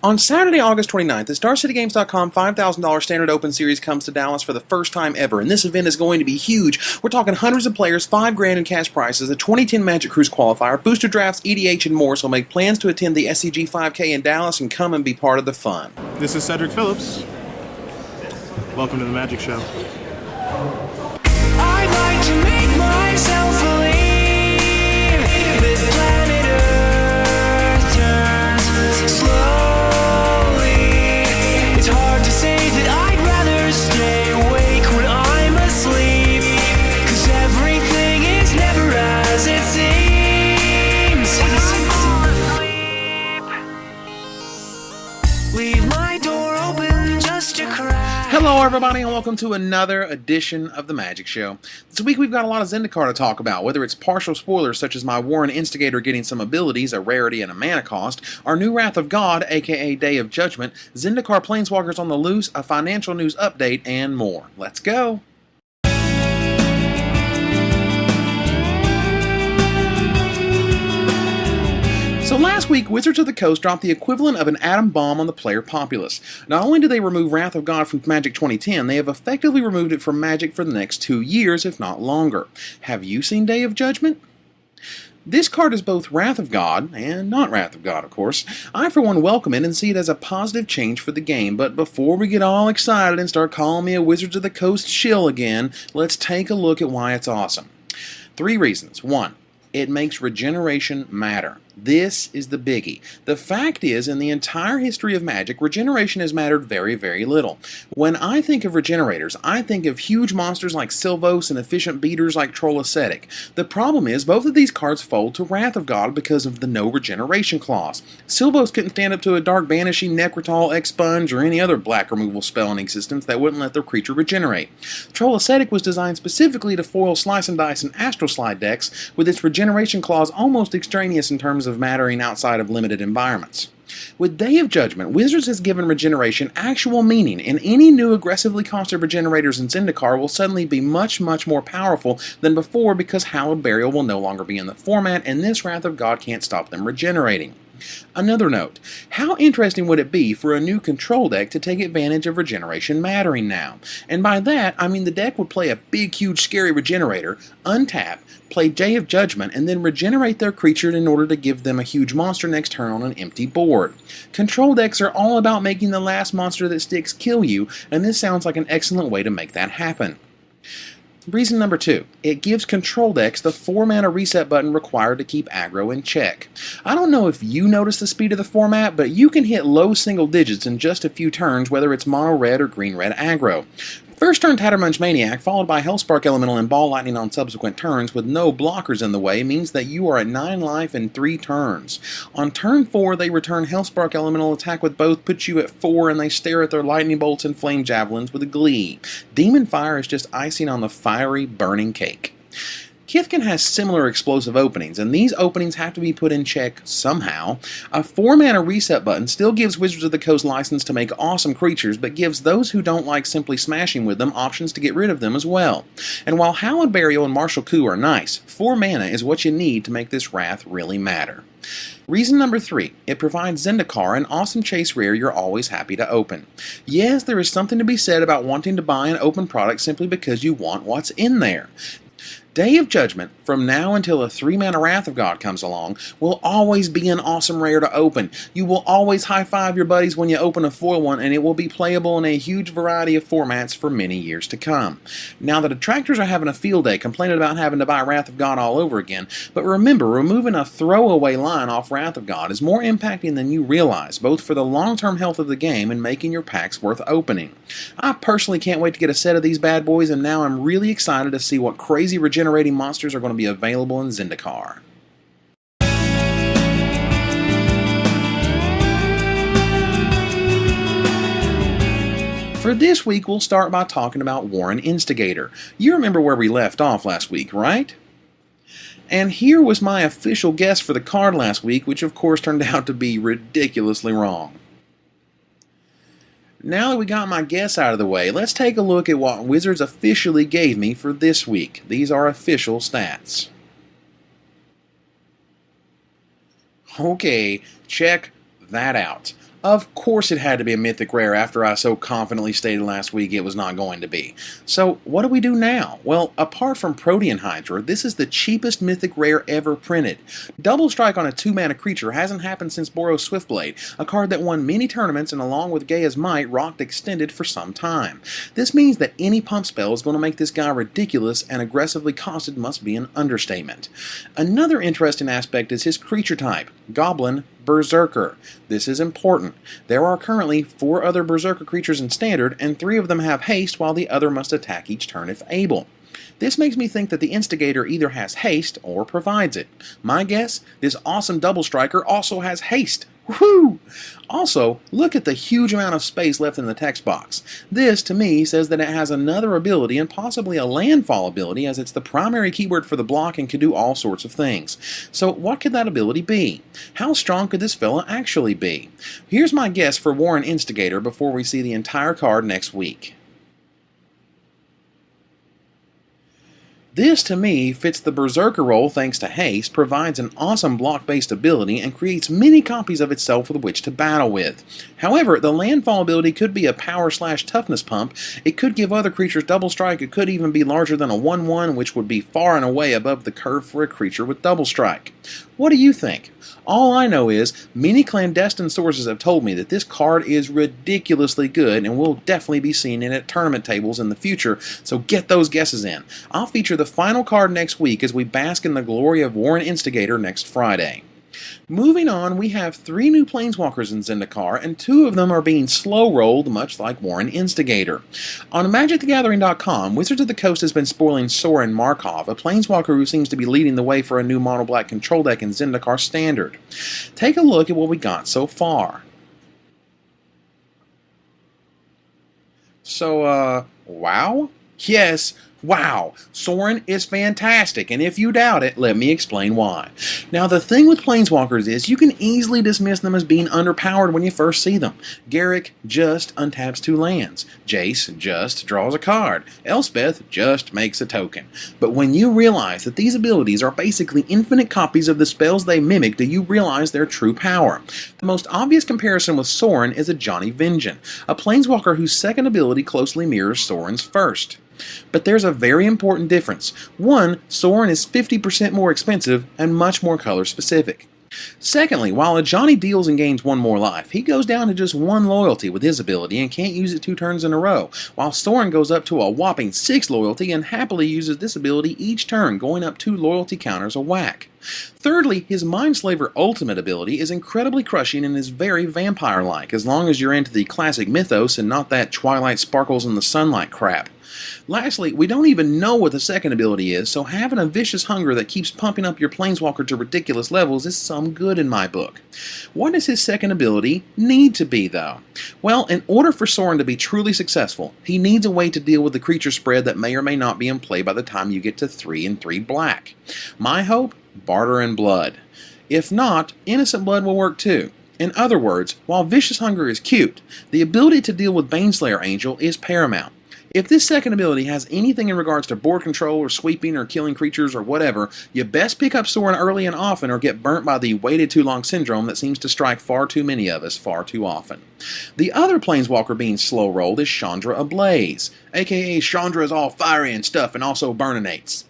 On Saturday, August 29th, the StarCityGames.com $5,000 Standard Open Series comes to Dallas for the first time ever, and this event is going to be huge. We're talking hundreds of players, $5,000 in cash prizes, a 2010 Magic Cruise qualifier, booster drafts, EDH, and more, so make plans to attend the SCG 5K in Dallas and come and be part of the fun. This is Cedric Phillips. Welcome to the Magic Show. I'd like to make myself believe that planet Earth turns slowly. It's hard to say that I'd rather stay awake when I'm asleep, 'cause everything is never as it seems. When I'm asleep, leave my door open just to crack. Hello everybody and welcome to another edition of the Magic Show. This week we've got a lot of Zendikar to talk about, whether it's partial spoilers such as my Warren Instigator getting some abilities, a rarity and a mana cost, our new Wrath of God, aka Day of Judgment, Zendikar Planeswalkers on the loose, a financial news update, and more. Let's go! So last week, Wizards of the Coast dropped the equivalent of an atom bomb on the player populace. Not only did they remove Wrath of God from Magic 2010, they have effectively removed it from Magic for the next 2 years, if not longer. Have you seen Day of Judgment? This card is both Wrath of God, and not Wrath of God, of course. I, for one, welcome it and see it as a positive change for the game, but before we get all excited and start calling me a Wizards of the Coast shill again, let's take a look at why it's awesome. 3 reasons. 1. It makes regeneration matter. This is the biggie. The fact is, in the entire history of Magic, regeneration has mattered very, very little. When I think of regenerators, I think of huge monsters like Sylvos and efficient beaters like Troll Ascetic. The problem is, both of these cards fold to Wrath of God because of the no regeneration clause. Sylvos couldn't stand up to a Dark Banishing, Necrotal, Expunge, or any other black removal spell in existence that wouldn't let the creature regenerate. Troll Ascetic was designed specifically to foil Slice and Dice and Astral Slide decks, with its regeneration clause almost extraneous in terms of mattering outside of limited environments. With Day of Judgment, Wizards has given regeneration actual meaning, and any new aggressively costed regenerators in Zendikar will suddenly be much, much more powerful than before because Hallowed Burial will no longer be in the format, and this Wrath of God can't stop them regenerating. Another note, how interesting would it be for a new control deck to take advantage of regeneration mattering now? And by that, I mean the deck would play a big, huge, scary regenerator, untap, play Day of Judgment, and then regenerate their creature in order to give them a huge monster next turn on an empty board. Control decks are all about making the last monster that sticks kill you, and this sounds like an excellent way to make that happen. Reason number 2, it gives control decks the 4-mana reset button required to keep aggro in check. I don't know if you notice the speed of the format, but you can hit low single digits in just a few turns, whether it's mono-red or green-red aggro. First turn Tattermunch Maniac, followed by Hellspark Elemental and Ball Lightning on subsequent turns with no blockers in the way, means that you are at 9 life in 3 turns. On turn 4, they return Hellspark Elemental, attack with both, put you at 4, and they stare at their Lightning Bolts and Flame Javelins with glee. Demon Fire is just icing on the fiery, burning cake. Kithkin has similar explosive openings, and these openings have to be put in check somehow. A 4-mana reset button still gives Wizards of the Coast license to make awesome creatures, but gives those who don't like simply smashing with them options to get rid of them as well. And while Hallowed Burial and Martial Coup are nice, 4 mana is what you need to make this Wrath really matter. Reason number 3, it provides Zendikar an awesome chase rare you're always happy to open. Yes, there is something to be said about wanting to buy an open product simply because you want what's in there. Day of Judgment, from now until a 3-mana Wrath of God comes along, will always be an awesome rare to open. You will always high-five your buddies when you open a foil one, and it will be playable in a huge variety of formats for many years to come. Now, the detractors are having a field day complaining about having to buy Wrath of God all over again, but remember, removing a throwaway line off Wrath of God is more impacting than you realize, both for the long-term health of the game and making your packs worth opening. I personally can't wait to get a set of these bad boys, and now I'm really excited to see what crazy regenerating monsters are going to be available in Zendikar. For this week, we'll start by talking about Warren Instigator. You remember where we left off last week, right? And here was my official guess for the card last week, which of course turned out to be ridiculously wrong. Now that we got my guess out of the way, let's take a look at what Wizards officially gave me for this week. These are official stats. Okay, check that out. Of course it had to be a mythic rare after I so confidently stated last week it was not going to be. So what do we do now? Well, apart from Protean Hydra, this is the cheapest mythic rare ever printed. Double strike on a 2-mana creature hasn't happened since Boros Swiftblade, a card that won many tournaments and along with Gaia's Might rocked Extended for some time. This means that any pump spell is going to make this guy ridiculous, and aggressively costed must be an understatement. Another interesting aspect is his creature type, Goblin Berserker. This is important. There are currently 4 other Berserker creatures in Standard, and 3 of them have haste while the other must attack each turn if able. This makes me think that the Instigator either has haste or provides it. My guess, this awesome double striker also has haste. Woohoo! Also, look at the huge amount of space left in the text box. This, to me, says that it has another ability and possibly a landfall ability, as it's the primary keyword for the block and can do all sorts of things. So what could that ability be? How strong could this fella actually be? Here's my guess for Warren Instigator before we see the entire card next week. This, to me, fits the Berserker role thanks to haste, provides an awesome block-based ability, and creates many copies of itself with which to battle with. However, the landfall ability could be a power/toughness pump, it could give other creatures double strike, it could even be larger than a 1/1, which would be far and away above the curve for a creature with double strike. What do you think? All I know is, many clandestine sources have told me that this card is ridiculously good and we'll definitely be seeing it at tournament tables in the future, so get those guesses in. I'll feature the final card next week as we bask in the glory of Warren Instigator next Friday. Moving on, we have 3 new Planeswalkers in Zendikar, and 2 of them are being slow-rolled, much like Warren Instigator. On MagicTheGathering.com, Wizards of the Coast has been spoiling Sorin Markov, a Planeswalker who seems to be leading the way for a new mono-black control deck in Zendikar Standard. Take a look at what we got so far. So, wow? Yes, wow, Sorin is fantastic, and if you doubt it, let me explain why. Now, the thing with Planeswalkers is you can easily dismiss them as being underpowered when you first see them. Garrick just untaps 2 lands. Jace just draws a card. Elspeth just makes a token. But when you realize that these abilities are basically infinite copies of the spells they mimic, do you realize their true power? The most obvious comparison with Sorin is Ajani Vengeance, a Planeswalker whose second ability closely mirrors Sorin's first. But there's a very important difference. One, Sorin is 50% more expensive and much more color specific. Secondly, while Ajani deals and gains 1 more life, he goes down to just 1 loyalty with his ability and can't use it 2 turns in a row, while Sorin goes up to a whopping 6 loyalty and happily uses this ability each turn, going up 2 loyalty counters a whack. Thirdly, his Mindslaver ultimate ability is incredibly crushing and is very vampire-like, as long as you're into the classic mythos and not that Twilight Sparkles in the Sunlight crap. Lastly, we don't even know what the second ability is, so having a vicious hunger that keeps pumping up your Planeswalker to ridiculous levels is some good in my book. What does his second ability need to be, though? Well, in order for Sorin to be truly successful, he needs a way to deal with the creature spread that may or may not be in play by the time you get to 3 and 3 black. My hope? Barter and Blood. If not, Innocent Blood will work too. In other words, while Vicious Hunger is cute, the ability to deal with Baneslayer Angel is paramount. If this second ability has anything in regards to board control or sweeping or killing creatures or whatever, you best pick up Sorin early and often or get burnt by the waited too long syndrome that seems to strike far too many of us far too often. The other Planeswalker being slow-rolled is Chandra Ablaze, aka Chandra is all fiery and stuff and also burninates.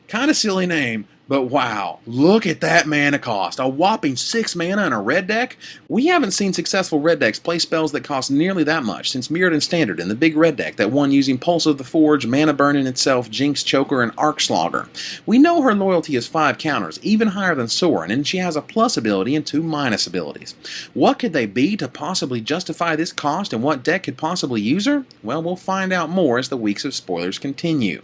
Kinda silly name, but wow, look at that mana cost. A whopping 6 mana in a red deck? We haven't seen successful red decks play spells that cost nearly that much since Mirrodin Standard and the big red deck that won using Pulse of the Forge, Mana Burn in itself, Jinx Choker, and Arc Slogger. We know her loyalty is 5 counters, even higher than Sorin, and she has a plus ability and 2 minus abilities. What could they be to possibly justify this cost, and what deck could possibly use her? Well, we'll find out more as the weeks of spoilers continue.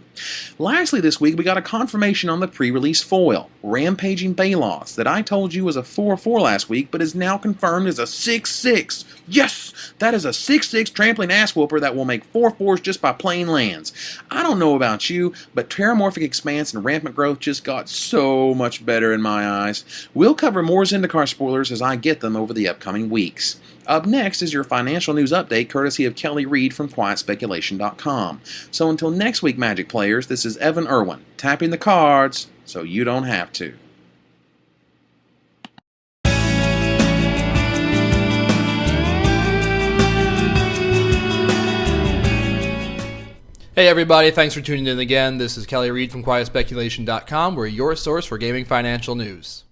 Lastly this week, we got a confirmation on the pre-release foil, Rampaging Balos, that I told you was a 4/4 last week, but is now confirmed as a 6/6. Yes! That is a 6/6 trampling ass whooper that will make 4/4s just by playing lands. I don't know about you, but Terramorphic Expanse and Rampant Growth just got so much better in my eyes. We'll cover more Zendikar spoilers as I get them over the upcoming weeks. Up next is your financial news update courtesy of Kelly Reed from QuietSpeculation.com. So until next week, Magic players, this is Evan Irwin, tapping the cards so you don't have to. Hey everybody, thanks for tuning in again. This is Kelly Reed from QuietSpeculation.com. We're your source for gaming financial news.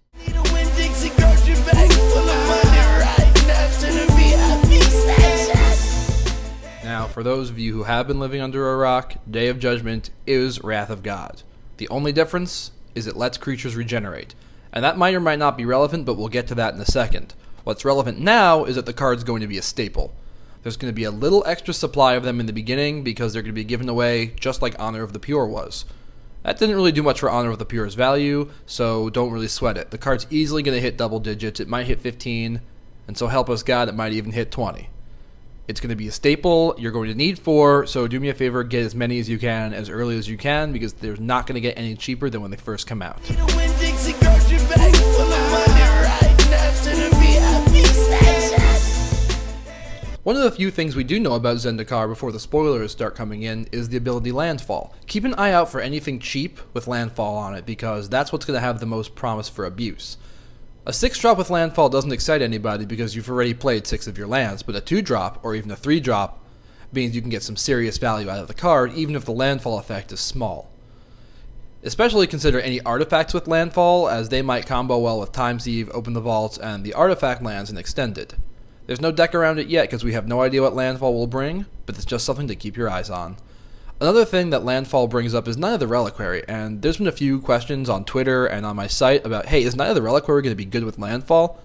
Now, for those of you who have been living under a rock, Day of Judgment is Wrath of God. The only difference is it lets creatures regenerate. And that might or might not be relevant, but we'll get to that in a second. What's relevant now is that the card's going to be a staple. There's going to be a little extra supply of them in the beginning because they're going to be given away just like Honor of the Pure was. That didn't really do much for Honor of the Pure's value, so don't really sweat it. The card's easily going to hit double digits. It might hit 15, and so help us God, it might even hit 20. It's going to be a staple you're going to need for, so do me a favor, get as many as you can as early as you can because they're not going to get any cheaper than when they first come out. One of the few things we do know about Zendikar before the spoilers start coming in is the ability Landfall. Keep an eye out for anything cheap with Landfall on it because that's what's going to have the most promise for abuse. A 6-drop with Landfall doesn't excite anybody because you've already played 6 of your lands, but a 2-drop or even a 3-drop means you can get some serious value out of the card even if the Landfall effect is small. Especially consider any artifacts with Landfall as they might combo well with Time Sieve, Open the Vaults, and the artifact lands in Extended. There's no deck around it yet because we have no idea what Landfall will bring, but it's just something to keep your eyes on. Another thing that Landfall brings up is Night of the Reliquary, and there's been a few questions on Twitter and on my site about, hey, is Night of the Reliquary going to be good with Landfall?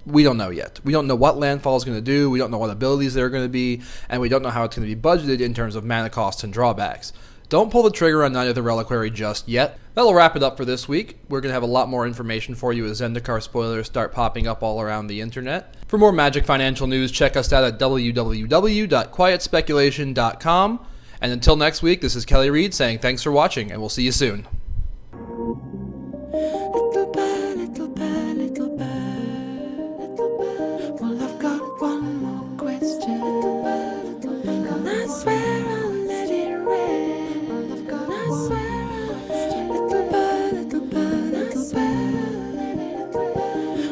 We don't know yet. We don't know what Landfall is going to do, we don't know what abilities there are going to be, and we don't know how it's going to be budgeted in terms of mana costs and drawbacks. Don't pull the trigger on Night of the Reliquary just yet. That'll wrap it up for this week. We're going to have a lot more information for you as Zendikar spoilers start popping up all around the internet. For more Magic financial news, check us out at www.quietspeculation.com. And until next week, this is Kelly Reed saying thanks for watching, and we'll see you soon. Little bird, little bird, little bird, little bird. Well, I've got one more question. And I swear I'll let it rest. And I swear little bird, little bird, little bird.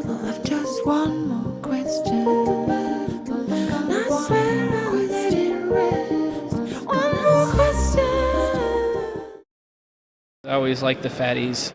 Well, I've just one more question. And I swear I'll let it rest. One more question. I always like the fatties.